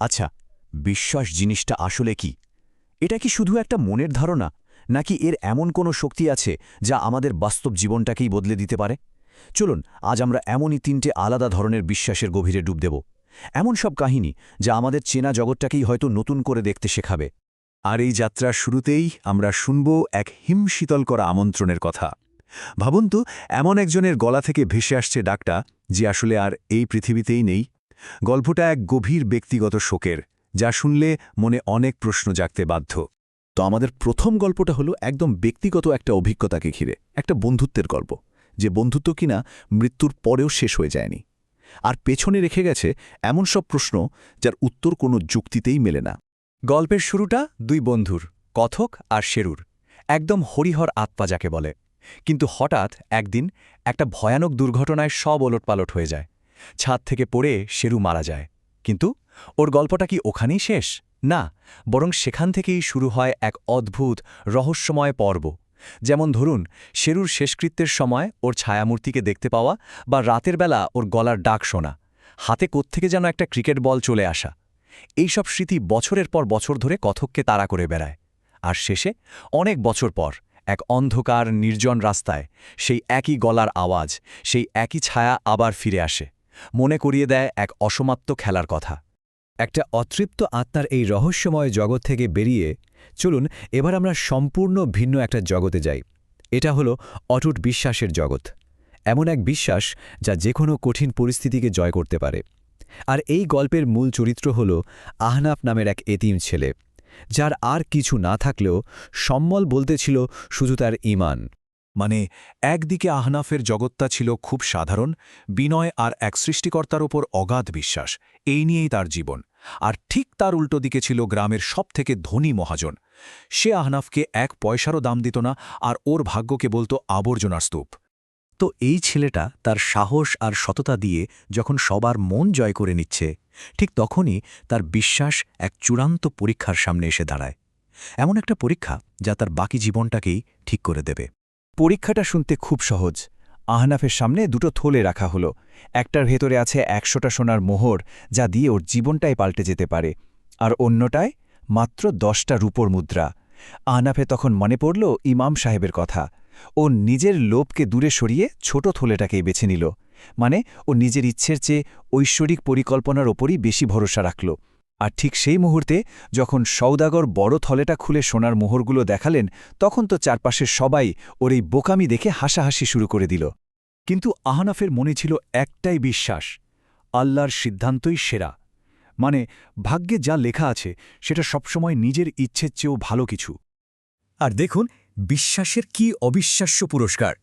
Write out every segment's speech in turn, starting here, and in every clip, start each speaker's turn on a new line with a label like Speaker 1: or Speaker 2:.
Speaker 1: আচ্ছা, বিশ্বাস জিনিসটা আসলে কি? এটা কি শুধু একটা মনের ধারণা, নাকি এর এমন কোনো শক্তি আছে যা আমাদের বাস্তব জীবনটাকেই বদলে দিতে পারে? চলুন আজ আমরা এমনই ৩টে আলাদা ধরনের বিশ্বাসের গভীরে ডুব দেব। এমন সব কাহিনী যা আমাদের চেনা জগৎটাকেই হয়তো নতুন করে দেখতে শেখাবে।
Speaker 2: আর এই যাত্রার শুরুতেই আমরা শুনব এক হিমশীতল করা আমন্ত্রণের কথা। ভাবুন তো, এমন একজনের গলা থেকে ভেসে আসছে ডাকটা যে আসলে আর এই পৃথিবীতেই নেই। গল্পটা এক গভীর ব্যক্তিগত শোকের, যা শুনলে মনে অনেক প্রশ্ন জাগতে বাধ্য।
Speaker 3: তো আমাদের প্রথম গল্পটা হলো একদম ব্যক্তিগত একটা অভিজ্ঞতাকে ঘিরে, একটা বন্ধুত্বের গল্প, যে বন্ধুত্ব কিনা মৃত্যুর পরেও শেষ হয়ে যায়নি, আর পেছনে রেখে গেছে এমন সব প্রশ্ন যার উত্তর কোনো যুক্তিতেই মেলে না।
Speaker 1: গল্পের শুরুটা দুই বন্ধুর, কথক আর শেরুর, একদম হরিহর আত্মা যাকে বলে। কিন্তু হঠাৎ একদিন একটা ভয়ানক দুর্ঘটনায় সব ওলটপালট হয়ে যায়। ছাদ থেকে পড়ে শেরু মারা যায়। কিন্তু ওর গল্পটা কি ওখানেই শেষ? না, বরং সেখান থেকেই শুরু হয় এক অদ্ভুত রহস্যময় পর্ব। যেমন ধরুন, শেরুর শেষকৃত্যের সময় ওর ছায়ামূর্তিকে দেখতে পাওয়া, বা রাতের বেলা ওর গলার ডাক শোনা, হাতে কোত্থেকে যেন একটা ক্রিকেট বল চলে আসা। এইসব স্মৃতি বছরের পর বছর ধরে কথককে তাড়া করে বেড়ায়। আর শেষে অনেক বছর পর এক অন্ধকার নির্জন রাস্তায় সেই একই গলার আওয়াজ, সেই একই ছায়া আবার ফিরে আসে, মনে করিয়ে দেয় এক অসমাপ্ত খেলার কথা।
Speaker 4: একটা অতৃপ্ত আত্মার এই রহস্যময় জগৎ থেকে বেরিয়ে চলুন এবার আমরা সম্পূর্ণ ভিন্ন একটা জগতে যাই। এটা হলো অটুট বিশ্বাসের জগৎ, এমন এক বিশ্বাস যা যে কোনো কঠিন পরিস্থিতিকে জয় করতে পারে। আর এই গল্পের মূল চরিত্র হল আহনাফ নামের এক এতিম ছেলে, যার আর কিছু না থাকলেও সম্বল বলতে ছিল শুধু তার ঈমান।
Speaker 2: মানে, একদিকে আহনাফের জগৎটা ছিল খুব সাধারণ, বিনয় আর এক সৃষ্টিকর্তার ওপর অগাধ বিশ্বাস, এই নিয়েই তার জীবন। আর ঠিক তার উল্টো দিকে ছিল গ্রামের সবথেকে ধনী মহাজন। সে আহনাফকে এক পয়সারও দাম দিত না, আর ওর ভাগ্যকে বলতো আবর্জনার স্তূপ।
Speaker 3: তো এই ছেলেটা তার সাহস আর সততা দিয়ে যখন সবার মন জয় করে নিচ্ছে, ঠিক তখনই তার বিশ্বাস এক চূড়ান্ত পরীক্ষার সামনে এসে দাঁড়ায়। এমন একটা পরীক্ষা যা তার বাকি জীবনটাকেই ঠিক করে দেবে।
Speaker 1: পরীক্ষাটা শুনতে খুব সহজ। আহনাফের সামনে দুটো থলে রাখা হলো। একটার ভেতরে আছে ১০০টা সোনার মোহর, যা দিয়ে ওর জীবনটাই পাল্টে যেতে পারে, আর অন্যটায় মাত্র ১০টা রূপোর মুদ্রা। আহনাফে তখন মনে পড়ল ইমাম সাহেবের কথা। ও নিজের লোভকে দূরে সরিয়ে ছোট থলেটাকেই বেছে নিল। মানে, ও নিজের ইচ্ছের চেয়ে ঐশ্বরিক পরিকল্পনার ওপরই বেশি ভরসা রাখল। আর ঠিক সেই মুহূর্তে যখন সওদাগর বড় থলেটা খুলে সোনার মোহরগুলো দেখালেন, তখন তো চারপাশের সবাই ওর এই বোকামি দেখে হাসাহাসি শুরু করে দিল। কিন্তু আহনাফের মনে ছিল একটাই বিশ্বাস, আল্লাহর সিদ্ধান্তই সেরা। মানে, ভাগ্যে যা লেখা আছে সেটা সবসময় নিজের ইচ্ছের চেয়েও ভালো কিছু।
Speaker 4: আর দেখুন, বিশ্বাসের কি অবিশ্বাস্য পুরস্কার!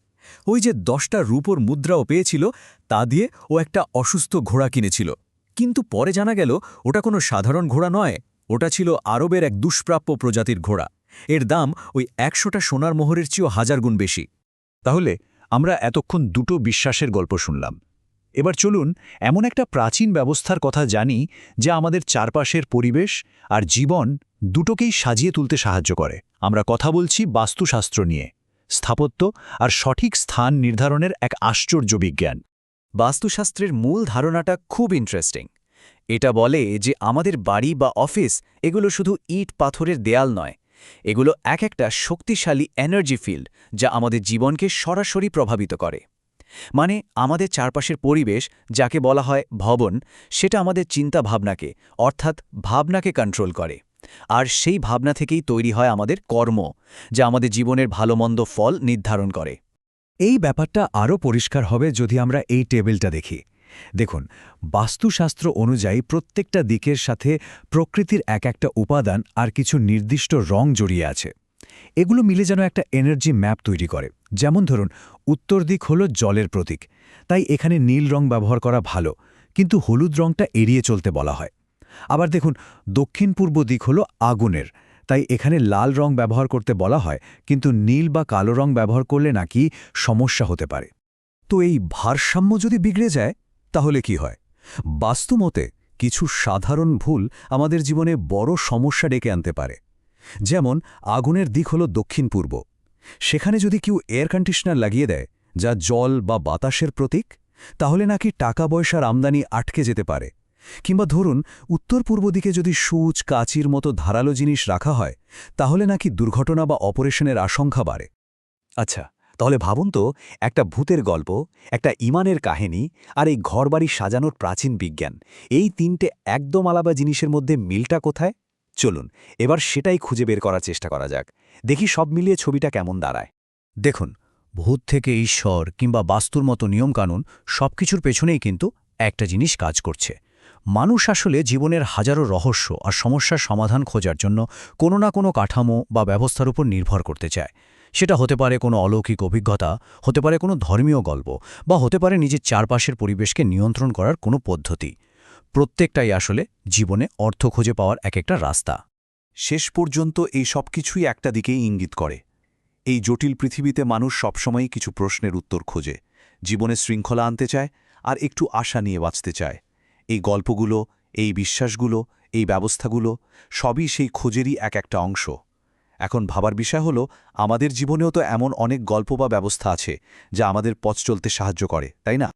Speaker 4: ওই যে 10টা রূপোর মুদ্রাও পেয়েছিল, তা দিয়ে ও একটা অসুস্থ ঘোড়া কিনেছিল। কিন্তু পরে জানা গেল ওটা কোনো সাধারণ ঘোড়া নয়, ওটা ছিল আরবের এক দুষ্প্রাপ্য প্রজাতির ঘোড়া। এর দাম ওই 100টা সোনার মোহরের চেয়েও 1000 গুণ বেশি।
Speaker 2: তাহলে আমরা এতক্ষণ দুটো বিশ্বাসের গল্প শুনলাম। এবার চলুন এমন একটা প্রাচীন ব্যবস্থার কথা জানি যা আমাদের চারপাশের পরিবেশ আর জীবন দুটোকেই সাজিয়ে তুলতে সাহায্য করে। আমরা কথা বলছি বাস্তুশাস্ত্র নিয়ে, স্থাপত্য আর সঠিক স্থান নির্ধারণের এক আশ্চর্য বিজ্ঞান।
Speaker 1: বাস্তুশাস্ত্রের মূল ধারণাটা খুব ইন্টারেস্টিং। এটা বলে যে আমাদের বাড়ি বা অফিস এগুলো শুধু ইট পাথরের দেয়াল নয়, এগুলো এক একটা শক্তিশালী এনার্জি ফিল্ড যা আমাদের জীবনকে সরাসরি প্রভাবিত করে। মানে, আমাদের চারপাশের পরিবেশ যাকে বলা হয় ভবন, সেটা আমাদের চিন্তা ভাবনাকে, অর্থাৎ ভাবনাকে কন্ট্রোল করে। আর সেই ভাবনা থেকেই তৈরি হয় আমাদের কর্ম, যা আমাদের জীবনের ভালোমন্দ ফল নির্ধারণ করে।
Speaker 4: এই ব্যাপারটা আরও পরিষ্কার হবে যদি আমরা এই টেবিলটা দেখি। দেখুন, বাস্তুশাস্ত্র অনুযায়ী প্রত্যেকটা দিকের সাথে প্রকৃতির এক একটা উপাদান আর কিছু নির্দিষ্ট রং জড়িয়ে আছে। এগুলো মিলে যেন একটা এনার্জি ম্যাপ তৈরি করে। যেমন ধরুন, উত্তর দিক হলো জলের প্রতীক, তাই এখানে নীল রং ব্যবহার করা ভালো, কিন্তু হলুদ রংটা এড়িয়ে চলতে বলা হয়। আবার দেখুন, দক্ষিণ পূর্ব দিক হলো আগুনের, তাই এখানে লাল রং ব্যবহার করতে বলা হয়, কিন্তু নীল বা কালো রং ব্যবহার করলে নাকি সমস্যা হতে পারে। তো এই ভারসাম্য যদি বিগড়ে যায় তাহলে কি হয়? বাস্তুমতে কিছু সাধারণ ভুল আমাদের জীবনে বড় সমস্যা ডেকে আনতে পারে। যেমন, আগুনের দিক হল দক্ষিণ পূর্ব, সেখানে যদি কেউ এয়ার কন্ডিশনার লাগিয়ে দেয় যা জল বা বাতাসের প্রতীক, তাহলে নাকি টাকা পয়সার আমদানি আটকে যেতে পারে। কিংবা ধরুন উত্তর পূর্ব দিকে যদি সূচ কাঁচির মতো ধারালো জিনিস রাখা হয় তাহলে নাকি দুর্ঘটনা বা অপারেশনের আশঙ্কা বাড়ে।
Speaker 2: আচ্ছা, তাহলে ভাবুন তো, একটা ভূতের গল্প, একটা ইমানের কাহিনী আর এই ঘরবাড়ি সাজানোর প্রাচীন বিজ্ঞান, এই তিনটে একদম আলাদা জিনিসের মধ্যে মিলটা কোথায়? চলুন এবার সেটাই খুঁজে বের করার চেষ্টা করা যাক। দেখি সব মিলিয়ে ছবিটা কেমন দাঁড়ায়।
Speaker 3: দেখুন, ভূত থেকে ঈশ্বর কিংবা বাস্তুর মতো নিয়মকানুন সবকিছুর পেছনেই কিন্তু একটা জিনিস কাজ করছে। মানুষ আসলে জীবনের হাজারো রহস্য আর সমস্যার সমাধান খোঁজার জন্য কোনো না কোনো কাঠামো বা ব্যবস্থার উপর নির্ভর করতে চায়। সেটা হতে পারে কোনো অলৌকিক অভিজ্ঞতা, হতে পারে কোনো ধর্মীয় গল্প, বা হতে পারে নিজের চারপাশের পরিবেশকে নিয়ন্ত্রণ করার কোনো পদ্ধতি। প্রত্যেকটাই আসলে জীবনে অর্থ খুঁজে পাওয়ার এক একটা রাস্তা।
Speaker 1: শেষ পর্যন্ত এই সব কিছুই একটা দিকেই ইঙ্গিত করে। এই জটিল পৃথিবীতে মানুষ সবসময়ই কিছু প্রশ্নের উত্তর খোঁজে, জীবনে শৃঙ্খলা আনতে চায় আর একটু আশা নিয়ে বাঁচতে চায়। এই গল্পগুলো, এই বিশ্বাসগুলো, এই ব্যবস্থাগুলো সবই সেই খোঁজেরই এক একটা অংশ। এখন ভাবার বিষয় হলো, আমাদের জীবনেও তো এমন অনেক গল্প বা ব্যবস্থা আছে যা আমাদের পথ চলতে সাহায্য করে, তাই না?